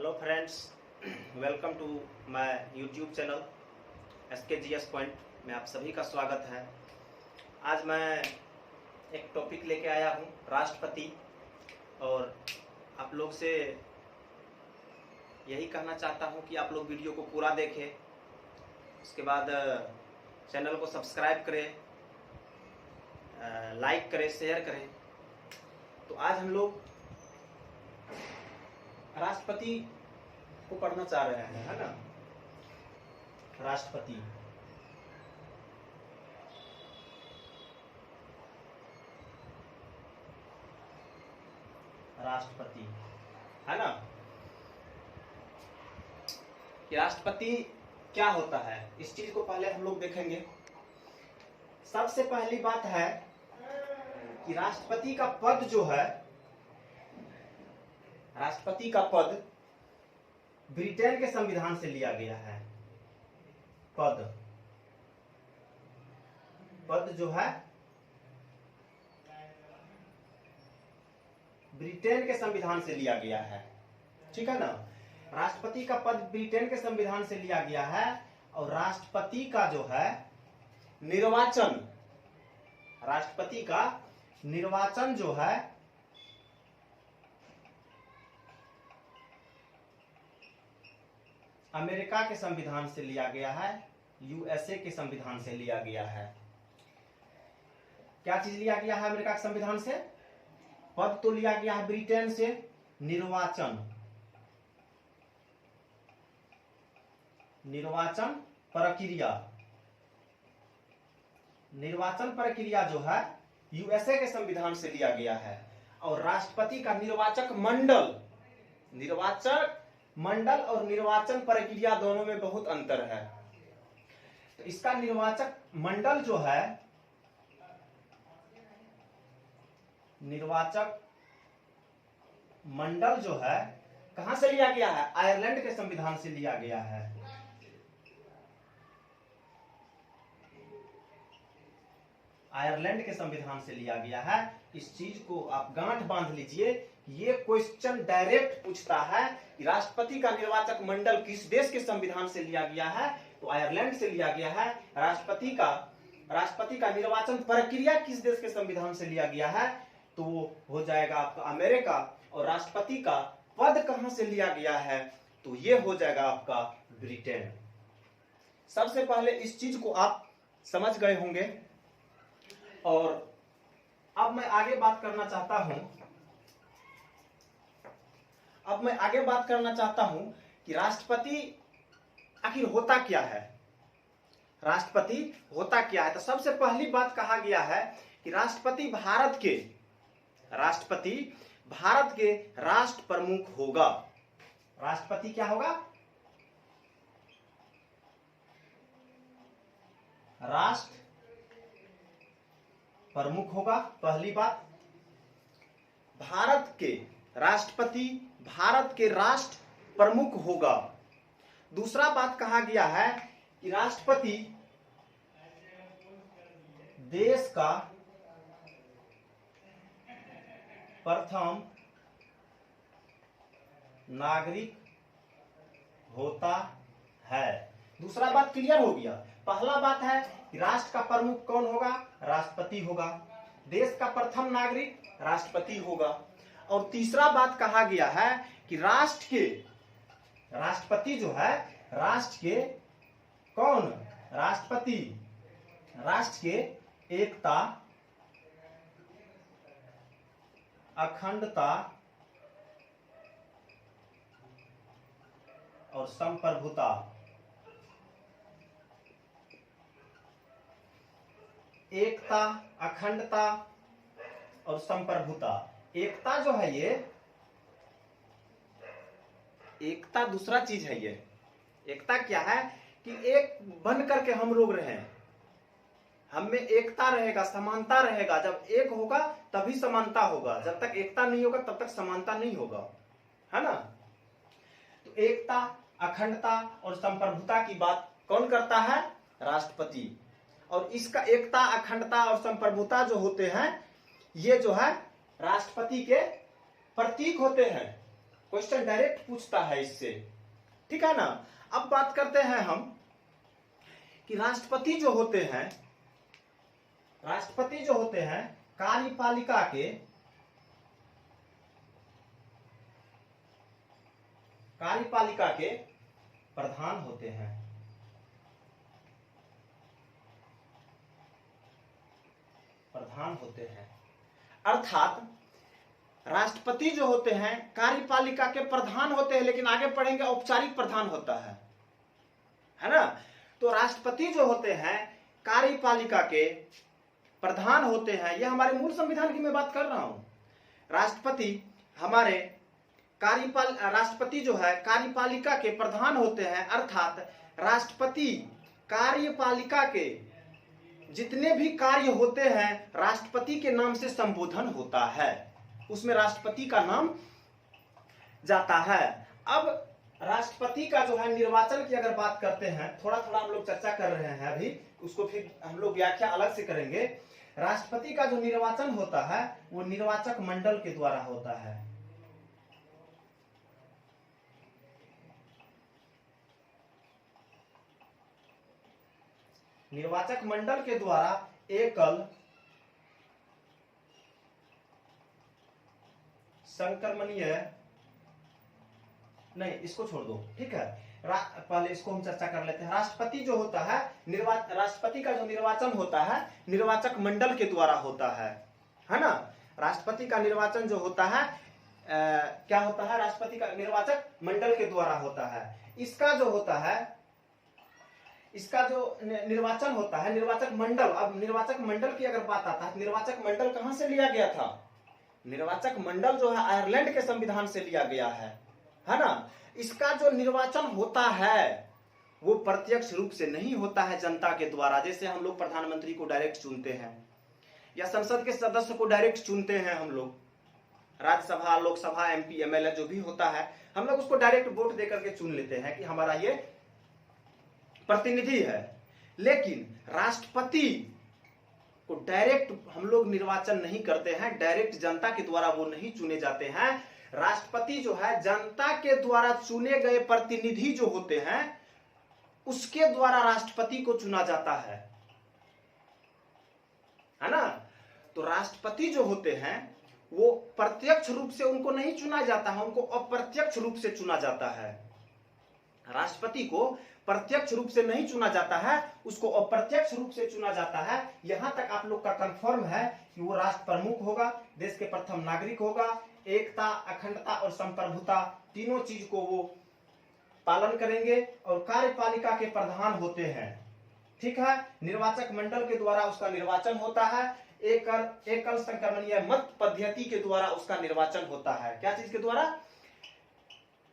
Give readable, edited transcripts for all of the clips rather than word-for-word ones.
Hello friends, welcome to my YouTube channel SKGS point में आप सभी का स्वागत है। आज मैं एक टॉपिक लेके आया हूँ राष्ट्रपति, और आप लोग से यही कहना चाहता हूँ कि आप लोग वीडियो को पूरा देखें, उसके बाद चैनल को सब्सक्राइब करें, लाइक करें, शेयर करें। तो आज हम लोग राष्ट्रपति को पढ़ना चाह रहे हैं, है ना। राष्ट्रपति राष्ट्रपति है ना। कि राष्ट्रपति क्या होता है, इस चीज को पहले हम लोग देखेंगे। सबसे पहली बात है कि राष्ट्रपति का पद जो है, राष्ट्रपति का पद ब्रिटेन के संविधान से लिया गया है। पद जो है ब्रिटेन के संविधान से लिया गया है, ठीक है ना। राष्ट्रपति का पद ब्रिटेन के संविधान से लिया गया है, और राष्ट्रपति का जो है निर्वाचन, राष्ट्रपति का निर्वाचन जो है अमेरिका के संविधान से लिया गया है, USA के संविधान से लिया गया है। क्या चीज लिया गया है अमेरिका के संविधान से? पद तो लिया गया है ब्रिटेन से, निर्वाचन प्रक्रिया जो है USA के संविधान से लिया गया है। और राष्ट्रपति का निर्वाचक मंडल और निर्वाचन प्रक्रिया दोनों में बहुत अंतर है। तो इसका निर्वाचक मंडल जो है, कहां से लिया गया है? आयरलैंड के संविधान से लिया गया है। आयरलैंड के संविधान से लिया गया है। इस चीज को आप गांठ बांध लीजिए। ये क्वेश्चन डायरेक्ट पूछता है कि राष्ट्रपति का निर्वाचक मंडल किस देश के संविधान से लिया गया है, तो आयरलैंड से लिया गया है। राष्ट्रपति का निर्वाचन प्रक्रिया किस देश के संविधान से लिया गया है, तो वो हो जाएगा आपका अमेरिका। और राष्ट्रपति का पद कहां से लिया गया है, तो ये हो जाएगा आपका ब्रिटेन। सबसे पहले इस चीज को आप समझ गए होंगे। और अब मैं आगे बात करना चाहता हूं कि राष्ट्रपति आखिर होता क्या है। राष्ट्रपति होता क्या है? तो सबसे पहली बात कहा गया है कि राष्ट्रपति भारत के राष्ट्र प्रमुख होगा। राष्ट्रपति क्या होगा? राष्ट्र प्रमुख होगा। पहली बात, राष्ट्रपति भारत के राष्ट्र प्रमुख होगा। दूसरा बात कहा गया है कि राष्ट्रपति देश का प्रथम नागरिक होता है। दूसरा बात क्लियर हो गया। पहला बात है कि राष्ट्र का प्रमुख कौन होगा? राष्ट्रपति होगा। देश का प्रथम नागरिक राष्ट्रपति होगा। और तीसरा बात कहा गया है कि राष्ट्रपति जो है, राष्ट्र के कौन? राष्ट्रपति राष्ट्र के एकता, अखंडता और संप्रभुता, एकता, अखंडता और संप्रभुता। एकता जो है, ये एकता दूसरा चीज है। ये एकता क्या है कि एक बन करके हम लोग रहें, हम में एकता रहेगा, समानता रहेगा। जब एक होगा तभी समानता होगा। जब तक एकता नहीं होगा तब तक समानता नहीं होगा, है ना। तो एकता, अखंडता और संप्रभुता की बात कौन करता है? राष्ट्रपति। और इसका एकता, अखंडता और संप्रभुता जो होते हैं, ये जो है राष्ट्रपति के प्रतीक होते हैं। क्वेश्चन डायरेक्ट पूछता है इससे, ठीक है ना। अब बात करते हैं हम कि राष्ट्रपति जो होते हैं, राष्ट्रपति जो होते हैं कार्यपालिका के प्रधान होते हैं। प्रधान होते हैं अर्थात राष्ट्रपति जो होते हैं कार्यपालिका के प्रधान होते हैं, लेकिन आगे पढ़ेंगे औपचारिक प्रधान होता है ना। तो राष्ट्रपति जो होते हैं कार्यपालिका के प्रधान होते हैं। यह हमारे मूल संविधान की मैं बात कर रहा हूं। राष्ट्रपति हमारे राष्ट्रपति जो है कार्यपालिका के प्रधान होते हैं, अर्थात राष्ट्रपति कार्यपालिका के जितने भी कार्य होते हैं राष्ट्रपति के नाम से संबोधन होता है, उसमें राष्ट्रपति का नाम जाता है। अब राष्ट्रपति का जो है निर्वाचन की अगर बात करते हैं, थोड़ा थोड़ा हम लोग चर्चा कर रहे हैं अभी, उसको फिर हम लोग व्याख्या अलग से करेंगे। राष्ट्रपति का जो निर्वाचन होता है वो निर्वाचक मंडल के द्वारा होता है। निर्वाचक मंडल के द्वारा एकल संक्रमणीय, नहीं इसको छोड़ दो, ठीक है, पहले इसको हम चर्चा कर लेते हैं। राष्ट्रपति जो होता है राष्ट्रपति का जो निर्वाचन होता है निर्वाचक मंडल के द्वारा होता है ना। राष्ट्रपति का निर्वाचन जो होता है क्या होता है, राष्ट्रपति का निर्वाचक मंडल के द्वारा होता है। इसका जो होता है, इसका जो निर्वाचन होता है निर्वाचक मंडल। अब निर्वाचक मंडल की अगर बात आता है, निर्वाचक मंडल कहां से लिया गया था? निर्वाचक मंडल जो है आयरलैंड के संविधान से लिया गया है ना। इसका जो निर्वाचन होता है वो प्रत्यक्ष रूप से नहीं होता है जनता के द्वारा, जैसे हम लोग प्रधानमंत्री को डायरेक्ट चुनते हैं या संसद के सदस्य को डायरेक्ट चुनते हैं। हम लोग राज्यसभा, लोकसभा, एमपी, एमएलए जो भी होता है हम लोग उसको डायरेक्ट वोट देकर के चुन लेते हैं कि हमारा ये प्रतिनिधि है। लेकिन राष्ट्रपति को डायरेक्ट हम लोग निर्वाचन नहीं करते हैं, डायरेक्ट जनता के द्वारा वो नहीं चुने जाते हैं। राष्ट्रपति जो है जनता के द्वारा चुने गए प्रतिनिधि जो होते हैं उसके द्वारा राष्ट्रपति को चुना जाता है ना। तो राष्ट्रपति जो होते हैं वो प्रत्यक्ष रूप से उनको नहीं चुना जाता है, उनको अप्रत्यक्ष रूप से चुना जाता है। राष्ट्रपति को प्रत्यक्ष रूप से नहीं चुना जाता है, उसको अप्रत्यक्ष रूप से चुना जाता है। यहां तक आप लोग का कंफर्म है कि वो राष्ट्र प्रमुख होगा, देश के प्रथम नागरिक होगा, एकता, अखंडता और संप्रभुता तीनों चीज को वो पालन करेंगे और कार्यपालिका के प्रधान होते हैं, ठीक है। निर्वाचक मंडल के द्वारा उसका निर्वाचन होता है। एकल संक्रमणीय मत पद्धति के द्वारा उसका निर्वाचन होता है। क्या चीज के द्वारा?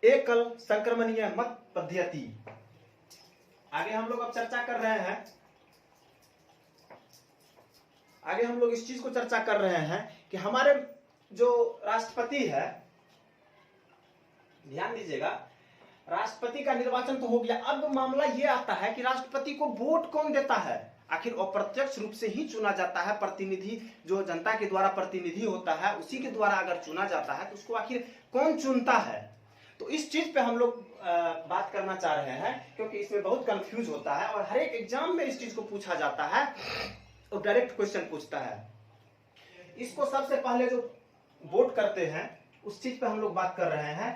एकल संक्रमणीय मत पद्धति। आगे हम लोग अब चर्चा कर रहे हैं, आगे हम लोग इस चीज को चर्चा कर रहे हैं कि हमारे जो राष्ट्रपति है, ध्यान दीजिएगा, राष्ट्रपति का निर्वाचन तो हो गया। अब मामला ये आता है कि राष्ट्रपति को वोट कौन देता है? आखिर अप्रत्यक्ष रूप से ही चुना जाता है। प्रतिनिधि जो जनता के द्वारा प्रतिनिधि होता है उसी के द्वारा अगर चुना जाता है तो उसको आखिर कौन चुनता है? तो इस चीज पे हम लोग बात करना चाह रहे हैं, क्योंकि इसमें बहुत कंफ्यूज होता है और हर एक एग्जाम में इस चीज को पूछा जाता है और डायरेक्ट क्वेश्चन पूछता है। इसको सबसे पहले जो वोट करते हैं उस चीज पे हम लोग बात कर रहे हैं।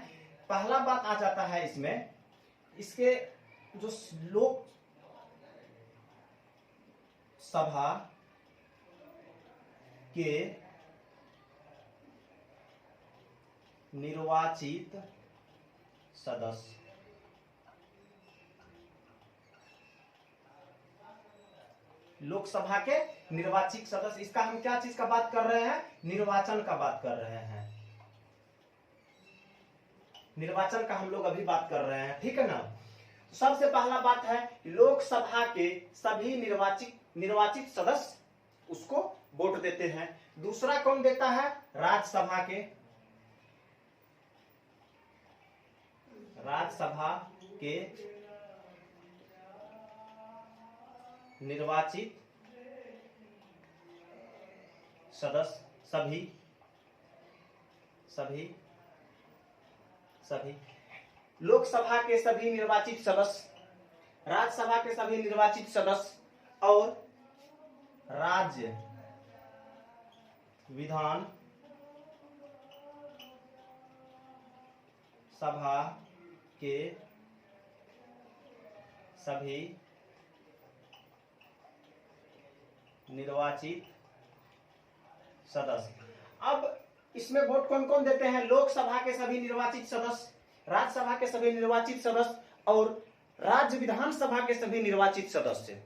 पहला बात आ जाता है इसमें, इसके जो लोक सभा के निर्वाचित सदस्य, लोकसभा के निर्वाचित सदस्य, इसका हम क्या चीज का बात कर रहे हैं? निर्वाचन का बात कर रहे हैं। निर्वाचन का हम लोग अभी बात कर रहे हैं, ठीक है ना। सबसे पहला बात है लोकसभा के सभी निर्वाचित सदस्य उसको वोट देते हैं। दूसरा कौन देता है? राज्यसभा के निर्वाचित सदस्य सभी सभी लोकसभा के सभी निर्वाचित सदस्य, राज्यसभा के सभी निर्वाचित सदस्य और राज्य विधान सभा के सभी निर्वाचित सदस्य। अब इसमें वोट कौन कौन देते हैं? लोकसभा के सभी निर्वाचित सदस्य, राज्यसभा के सभी निर्वाचित सदस्य और राज्य विधानसभा के सभी निर्वाचित सदस्य।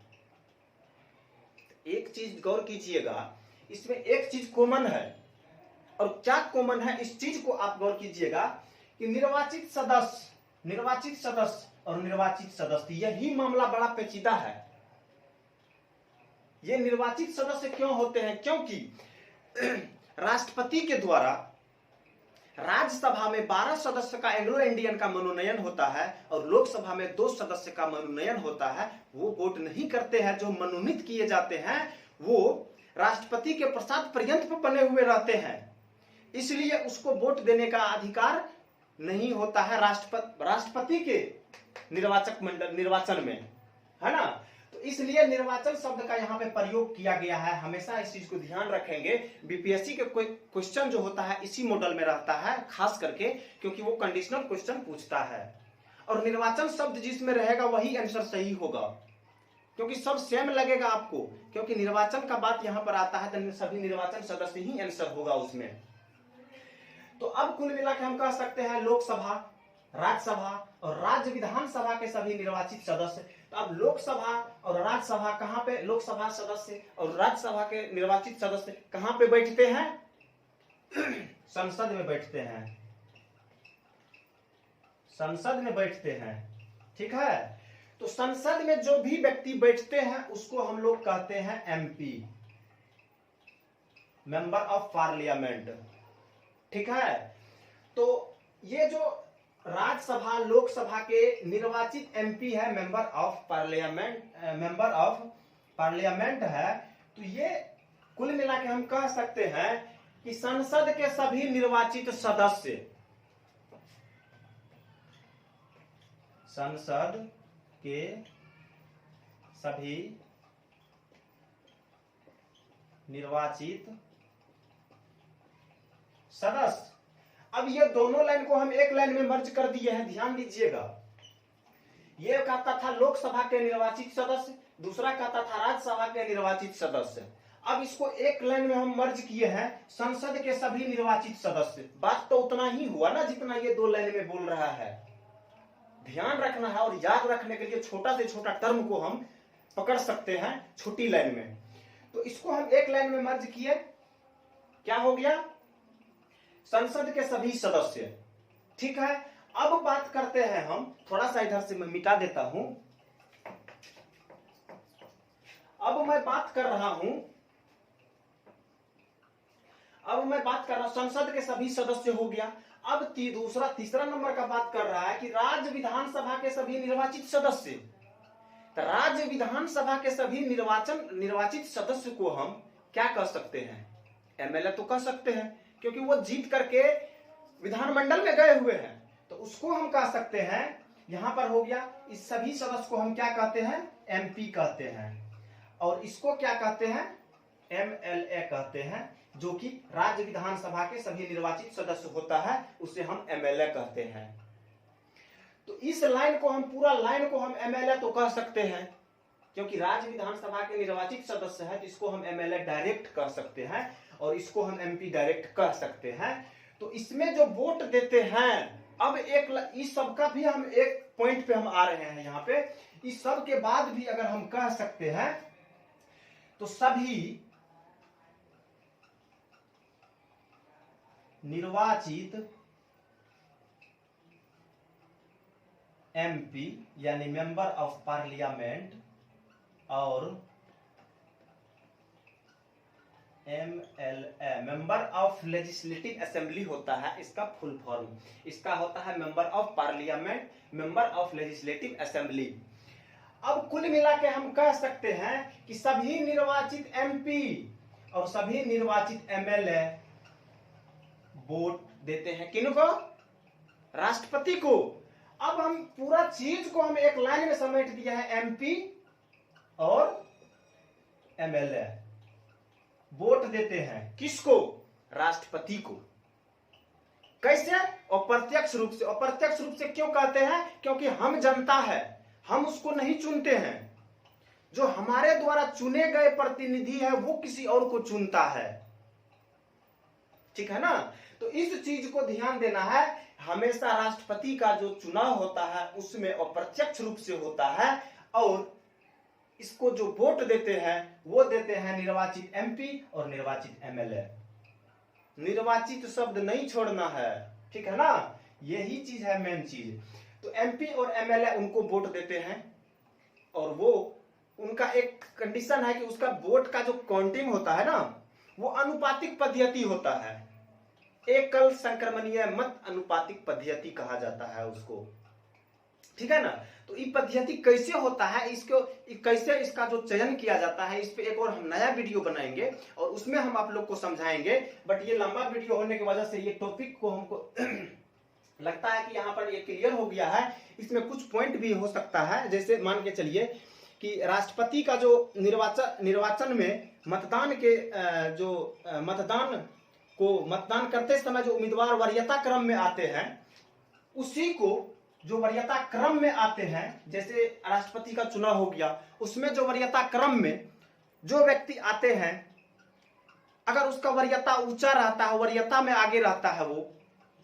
एक चीज गौर कीजिएगा, इसमें एक चीज कॉमन है, और क्या कॉमन है इस चीज को आप गौर कीजिएगा कि निर्वाचित सदस्य और निर्वाचित सदस्य, यही मामला बड़ा पेचीदा है। ये निर्वाचित सदस्य क्यों होते हैं? क्योंकि राष्ट्रपति के द्वारा राज्यसभा में 12 सदस्य का एंग्लो इंडियन का मनोनयन होता है और लोकसभा में 2 सदस्य का मनोनयन होता है। वो वोट नहीं करते हैं, जो मनोनीत किए जाते हैं वो राष्ट्रपति के प्रसाद पर्यंत पर बने हुए रहते हैं, इसलिए उसको वोट देने का अधिकार नहीं होता है राष्ट्रपति के निर्वाचन में, है ना। तो इसलिए निर्वाचन शब्द का यहाँ पे प्रयोग किया गया है। हमेशा इस चीज को ध्यान रखेंगे। बीपीएससी के कोई क्वेश्चन जो होता है इसी मॉडल में रहता है, खास करके क्योंकि वो कंडीशनल क्वेश्चन पूछता है, और निर्वाचन शब्द जिसमें रहेगा वही आंसर सही होगा, क्योंकि सब सेम लगेगा आपको, क्योंकि निर्वाचन का बात यहाँ पर आता है तो सभी निर्वाचन सदस्य ही आंसर होगा उसमें। तो अब कुल मिला के हम कह सकते हैं लोकसभा, राज्यसभा और राज्य विधानसभा के सभी निर्वाचित सदस्य। तो अब लोकसभा और राज्यसभा कहां पे, लोकसभा सदस्य और राज्यसभा के निर्वाचित सदस्य कहां पे बैठते हैं? संसद में बैठते हैं, संसद में बैठते हैं, ठीक है। तो संसद में जो भी व्यक्ति बैठते हैं उसको हम लोग कहते हैं एमपी, मेंबर ऑफ पार्लियामेंट, ठीक है। तो ये जो राज्यसभा लोकसभा के निर्वाचित एमपी है, मेंबर ऑफ पार्लियामेंट है, तो ये कुल मिला के हम कह सकते हैं कि संसद के सभी निर्वाचित सदस्य, संसद के सभी निर्वाचित सदस्य। अब ये दोनों लाइन को हम एक लाइन में मर्ज कर दिए हैं, ध्यान दीजिएगा। ये कहता था लोकसभा के निर्वाचित सदस्य, दूसरा कहता था राज्यसभा के निर्वाचित सदस्य। अब इसको एक लाइन में हम मर्ज किए हैं, संसद के सभी निर्वाचित सदस्य। बात तो उतना ही हुआ ना जितना ये 2 लाइन में बोल रहा है। ध्यान रखना है, और याद रखने के लिए छोटा से छोटा टर्म को हम पकड़ सकते हैं छोटी लाइन में। तो इसको हम एक लाइन में मर्ज किए, क्या हो गया? संसद के सभी सदस्य, ठीक है। अब बात करते हैं हम, थोड़ा सा इधर से मैं मिटा देता हूं। अब मैं बात कर रहा हूं, संसद के सभी सदस्य हो गया। अब तीसरा नंबर का बात कर रहा है कि राज्य विधानसभा के सभी निर्वाचित सदस्य। तो राज्य विधानसभा के सभी निर्वाचित सदस्य को हम क्या कह सकते हैं? एमएलए तो कह सकते हैं, क्योंकि वो जीत करके विधानमंडल में गए हुए हैं, तो उसको हम कह सकते हैं। यहां पर हो गया, इस सभी सदस्य को हम क्या कहते हैं? एमपी कहते हैं, और इसको क्या कहते हैं? एमएलए कहते हैं, जो कि राज्य विधानसभा के सभी निर्वाचित सदस्य होता है, उसे हम एमएलए कहते हैं। तो इस लाइन को हम, पूरा लाइन को हम एमएलए तो कह सकते हैं, क्योंकि राज्य विधानसभा के निर्वाचित सदस्य है, जिसको हम एमएलए डायरेक्ट कह सकते हैं, और इसको हम एमपी डायरेक्ट कह सकते हैं। तो इसमें जो वोट देते हैं, अब इस सब का भी हम एक पॉइंट पे हम आ रहे हैं यहाँ पे। इस सब के बाद भी अगर हम कह सकते हैं तो सभी निर्वाचित एमपी यानी मेंबर ऑफ पार्लियामेंट और MLA, member of legislative assembly होता है इसका फुल फॉर्म। इसका होता है member of parliament, member of legislative assembly. अब कुल मिला के हम कह सकते हैं कि सभी निर्वाचित एमपी और सभी निर्वाचित एमएलए वोट देते हैं किनको? राष्ट्रपति को। अब हम पूरा चीज को हम एक लाइन में समेट दिया है, एमपी और एमएलए वोट देते हैं किसको? राष्ट्रपति को। कैसे? अप्रत्यक्ष रूप से। अप्रत्यक्ष रूप से क्यों कहते हैं? क्योंकि हम जनता है, हम उसको नहीं चुनते हैं। जो हमारे द्वारा चुने गए प्रतिनिधि है वो किसी और को चुनता है, ठीक है ना। तो इस चीज को ध्यान देना है। हमेशा राष्ट्रपति का जो चुनाव होता है उसमें अप्रत्यक्ष रूप से होता है, और इसको जो वोट देते हैं वो देते हैं निर्वाचित एमपी और निर्वाचित एमएलए। निर्वाचित शब्द नहीं छोड़ना है, ठीक है ना, यही चीज है मेन चीज। तो एमपी और एमएलए उनको वोट देते हैं, और वो उनका एक कंडीशन है कि उसका वोट का जो काउंटिंग होता है ना वो अनुपातिक पद्धति होता है। एकल संक्रमणीय मत अनुपातिक पद्धति कहा जाता है उसको, ठीक है ना। तो ये पद्धति कैसे होता है, इसको कैसे इसका जो चयन किया जाता है, इस पे एक और हम नया वीडियो बनाएंगे और उसमें हम आप लोग को समझाएंगे। बट ये लंबा वीडियो होने की वजह से ये टॉपिक को हमको लगता है कि यहाँ पर ये क्लियर हो गया है। इसमें कुछ पॉइंट भी हो सकता है, जैसे मान के चलिए कि राष्ट्रपति का जो निर्वाचन में मतदान के जो मतदान करते समय जो उम्मीदवार वरीयता क्रम में आते हैं, उसी को जो वरीयता क्रम में आते हैं, जैसे राष्ट्रपति का चुनाव हो गया, उसमें जो वरीयता क्रम में जो व्यक्ति आते हैं, अगर उसका वरीयता ऊंचा रहता है, वरीयता में आगे रहता है, वो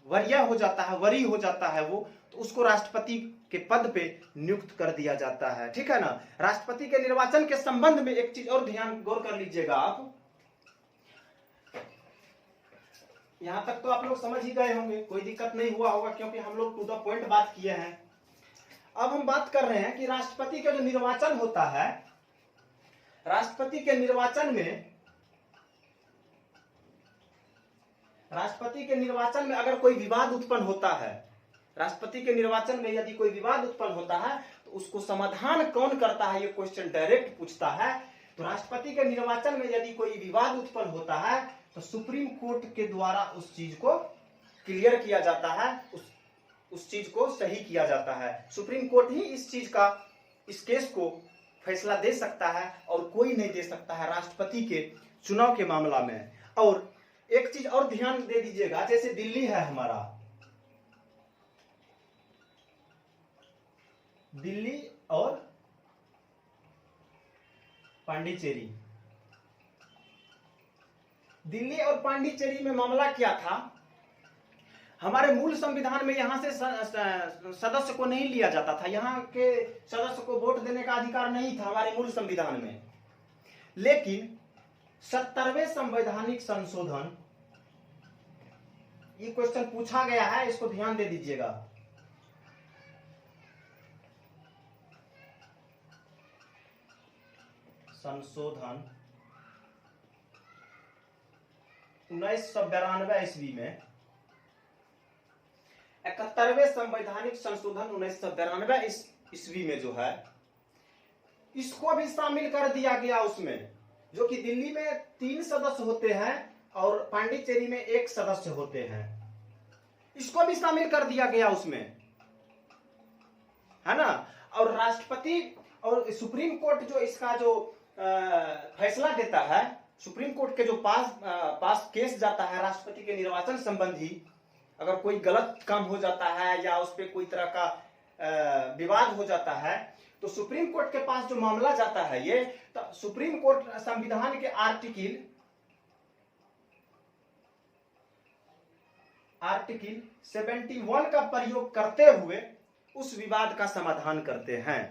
वरीय हो जाता है, वरी हो जाता है वो, तो उसको राष्ट्रपति के पद पे नियुक्त कर दिया जाता है, ठीक है ना। राष्ट्रपति के निर्वाचन के संबंध में एक चीज और ध्यान गौर कर लीजिएगा आप। यहां तक तो आप लोग समझ ही गए होंगे, कोई दिक्कत नहीं हुआ होगा, क्योंकि हम लोग टू द पॉइंट बात किए हैं। अब हम बात कर रहे हैं कि राष्ट्रपति का जो निर्वाचन होता है, राष्ट्रपति के निर्वाचन में अगर कोई विवाद उत्पन्न होता है, राष्ट्रपति के निर्वाचन में यदि कोई विवाद उत्पन्न होता है तो उसको समाधान कौन करता है, ये क्वेश्चन डायरेक्ट पूछता है। तो राष्ट्रपति के निर्वाचन में यदि कोई विवाद उत्पन्न होता है तो सुप्रीम कोर्ट के द्वारा उस चीज को क्लियर किया जाता है, उस चीज को सही किया जाता है। सुप्रीम कोर्ट ही इस केस को फैसला दे सकता है और कोई नहीं दे सकता है राष्ट्रपति के चुनाव के मामला में। और एक चीज और ध्यान दे दीजिएगा, जैसे दिल्ली है हमारा, दिल्ली और पांडिचेरी, दिल्ली और पांडिचेरी में मामला क्या था, हमारे मूल संविधान में यहां से सदस्य को नहीं लिया जाता था, यहां के सदस्य को वोट देने का अधिकार नहीं था हमारे मूल संविधान में। लेकिन 70वें संवैधानिक संशोधन, ये क्वेश्चन पूछा गया है, इसको ध्यान दे दीजिएगा। संशोधन 1992 ईस्वी में, 71वें संवैधानिक संशोधन 1992 ईस्वी में जो है, इसको भी शामिल कर दिया गया उसमें, जो कि दिल्ली में 3 सदस्य होते हैं और पांडिचेरी में 1 सदस्य होते हैं, इसको भी शामिल कर दिया गया उसमें, है ना। और राष्ट्रपति और सुप्रीम कोर्ट जो इसका जो फैसला देता है, सुप्रीम कोर्ट के जो पास केस जाता है राष्ट्रपति के निर्वाचन संबंधी, अगर कोई गलत काम हो जाता है या उस पर कोई तरह का विवाद हो जाता है, तो सुप्रीम कोर्ट के पास जो मामला जाता है ये, तो सुप्रीम कोर्ट संविधान के आर्टिकल 71 का प्रयोग करते हुए उस विवाद का समाधान करते हैं।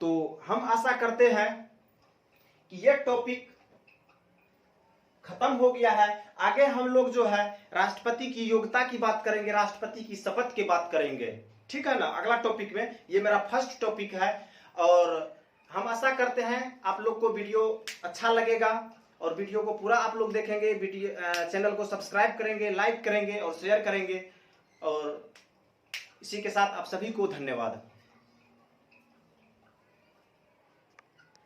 तो हम आशा करते हैं कि यह टॉपिक खत्म हो गया है। आगे हम लोग जो है राष्ट्रपति की योग्यता की बात करेंगे, राष्ट्रपति की शपथ की बात करेंगे, ठीक है ना, अगला टॉपिक में। ये मेरा फर्स्ट टॉपिक है और हम आशा करते हैं आप लोग को वीडियो अच्छा लगेगा और वीडियो को पूरा आप लोग देखेंगे, चैनल को सब्सक्राइब करेंगे, लाइक करेंगे और शेयर करेंगे। और इसी के साथ आप सभी को धन्यवाद।